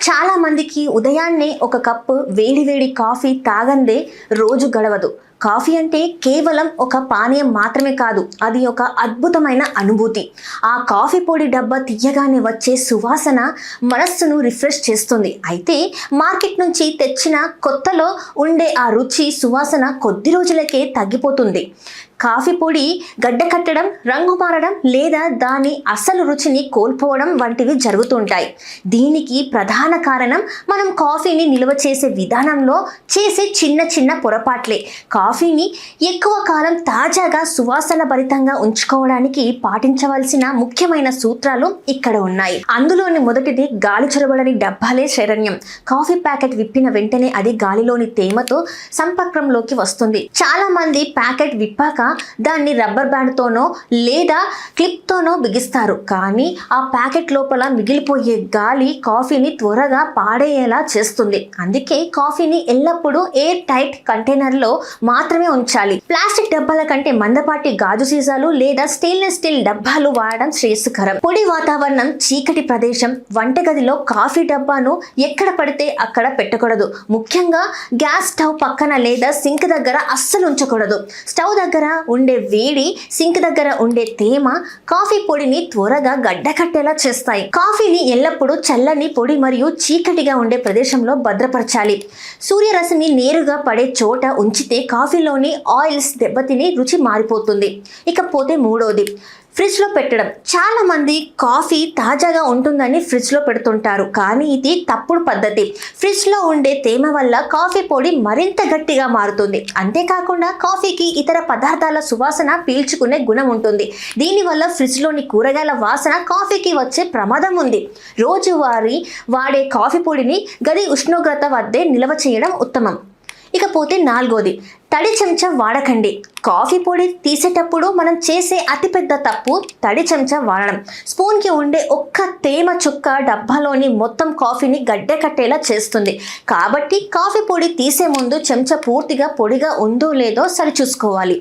చాలా మందికి ఉదయాన్నే ఒక కప్పు వేడి వేడి కాఫీ తాగందే రోజు గడవదు. కాఫీ అంటే కేవలం ఒక పానీయం మాత్రమే కాదు, అది ఒక అద్భుతమైన అనుభూతి. ఆ కాఫీ పొడి డబ్బా తీయగానే వచ్చే సువాసన మనస్సును రిఫ్రెష్ చేస్తుంది. అయితే మార్కెట్ నుంచి తెచ్చిన కొత్తలో ఉండే ఆ రుచి సువాసన కొద్ది రోజులకే తగ్గిపోతుంది. కాఫీ పొడి గడ్డ కట్టడం, రంగు మారడం లేదా దాని అసలు రుచిని కోల్పోవడం వంటివి జరుగుతుంటాయి. దీనికి ప్రధాన కారణం మనం కాఫీని నిల్వ చేసే విధానంలో చేసే చిన్న చిన్న పొరపాట్లే. కాఫీని ఎక్కువ కాలం తాజాగా సువాసన భరితంగా ఉంచుకోవడానికి పాటించవలసిన ముఖ్యమైన సూత్రాలు ఇక్కడ ఉన్నాయి. అందులోని మొదటిది గాలి చొరబడని డబ్బాలే శరణ్యం. కాఫీ ప్యాకెట్ విప్పిన వెంటనే అది గాలిలోని తేమతో సంపర్కంలోకి వస్తుంది. చాలా మంది ప్యాకెట్ విప్పాక దాన్ని రబ్బర్ బ్యాండ్ తోనో లేదా క్లిప్ తోనో బిగిస్తారు. కానీ ఆ ప్యాకెట్ లోపల మిగిలిపోయే గాలి కాఫీని త్వరగా పాడేయేలా చేస్తుంది. అందుకే కాఫీని ఎల్లప్పుడూ ఎయిర్ టైట్ కంటైనర్ లో మాత్రమే ఉంచాలి. ప్లాస్టిక్ డబ్బాల కంటే మందపాటి గాజు సీసాలు లేదా స్టెయిన్లెస్ స్టీల్ డబ్బాలు వాడడం శ్రేయస్కరం. పొడి వాతావరణం, చీకటి ప్రదేశం, వంటగదిలో కాఫీ డబ్బాను ఎక్కడ పడితే అక్కడ పెట్టకూడదు. ముఖ్యంగా గ్యాస్ స్టవ్ పక్కన లేదా సింక్ దగ్గర అస్సలు ఉంచకూడదు. స్టవ్ దగ్గర ఉండే వేడి, సింక్ దగ్గర ఉండే తేమ కాఫీ పొడిని త్వరగా గడ్డకట్టేలా చేస్తాయి. కాఫీని ఎల్లప్పుడూ చల్లని పొడి మరియు చీకటిగా ఉండే ప్రదేశంలో భద్రపరచాలి. సూర్యరశ్మి నేరుగా పడే చోట ఉంచితే కాఫీలోని ఆయిల్స్ దెబ్బతిని రుచి మారిపోతుంది. ఇకపోతే మూడోది, ఫ్రిడ్జ్లో పెట్టడం. చాలా మంది కాఫీ తాజాగా ఉంటుందని ఫ్రిడ్జ్లో పెడుతుంటారు, కానీ ఇది తప్పుడు పద్ధతి. ఫ్రిడ్జ్లో ఉండే తేమ వల్ల కాఫీ పొడి మరింత గట్టిగా మారుతుంది. అంతేకాకుండా కాఫీకి ఇతర పదార్థాల సువాసన పీల్చుకునే గుణం ఉంటుంది. దీనివల్ల ఫ్రిడ్జ్లోని కూరగాయల వాసన కాఫీకి వచ్చే ప్రమాదం ఉంది. రోజువారీ వాడే కాఫీ పొడిని గది ఉష్ణోగ్రత వద్దే నిల్వ చేయడం ఉత్తమం. ఇకపోతే నాలుగోది, తడి చెంచా వాడకండి. కాఫీ పొడి తీసేటప్పుడు మనం చేసే అతిపెద్ద తప్పు తడి చెంచా వాడడం. స్పూన్కి ఉండే ఒక్క తేమ చుక్క డబ్బాలోని మొత్తం కాఫీని గడ్డ కట్టేలా చేస్తుంది. కాబట్టి కాఫీ పొడి తీసే ముందు చెంచా పూర్తిగా పొడిగా ఉందో లేదో సరిచూసుకోవాలి.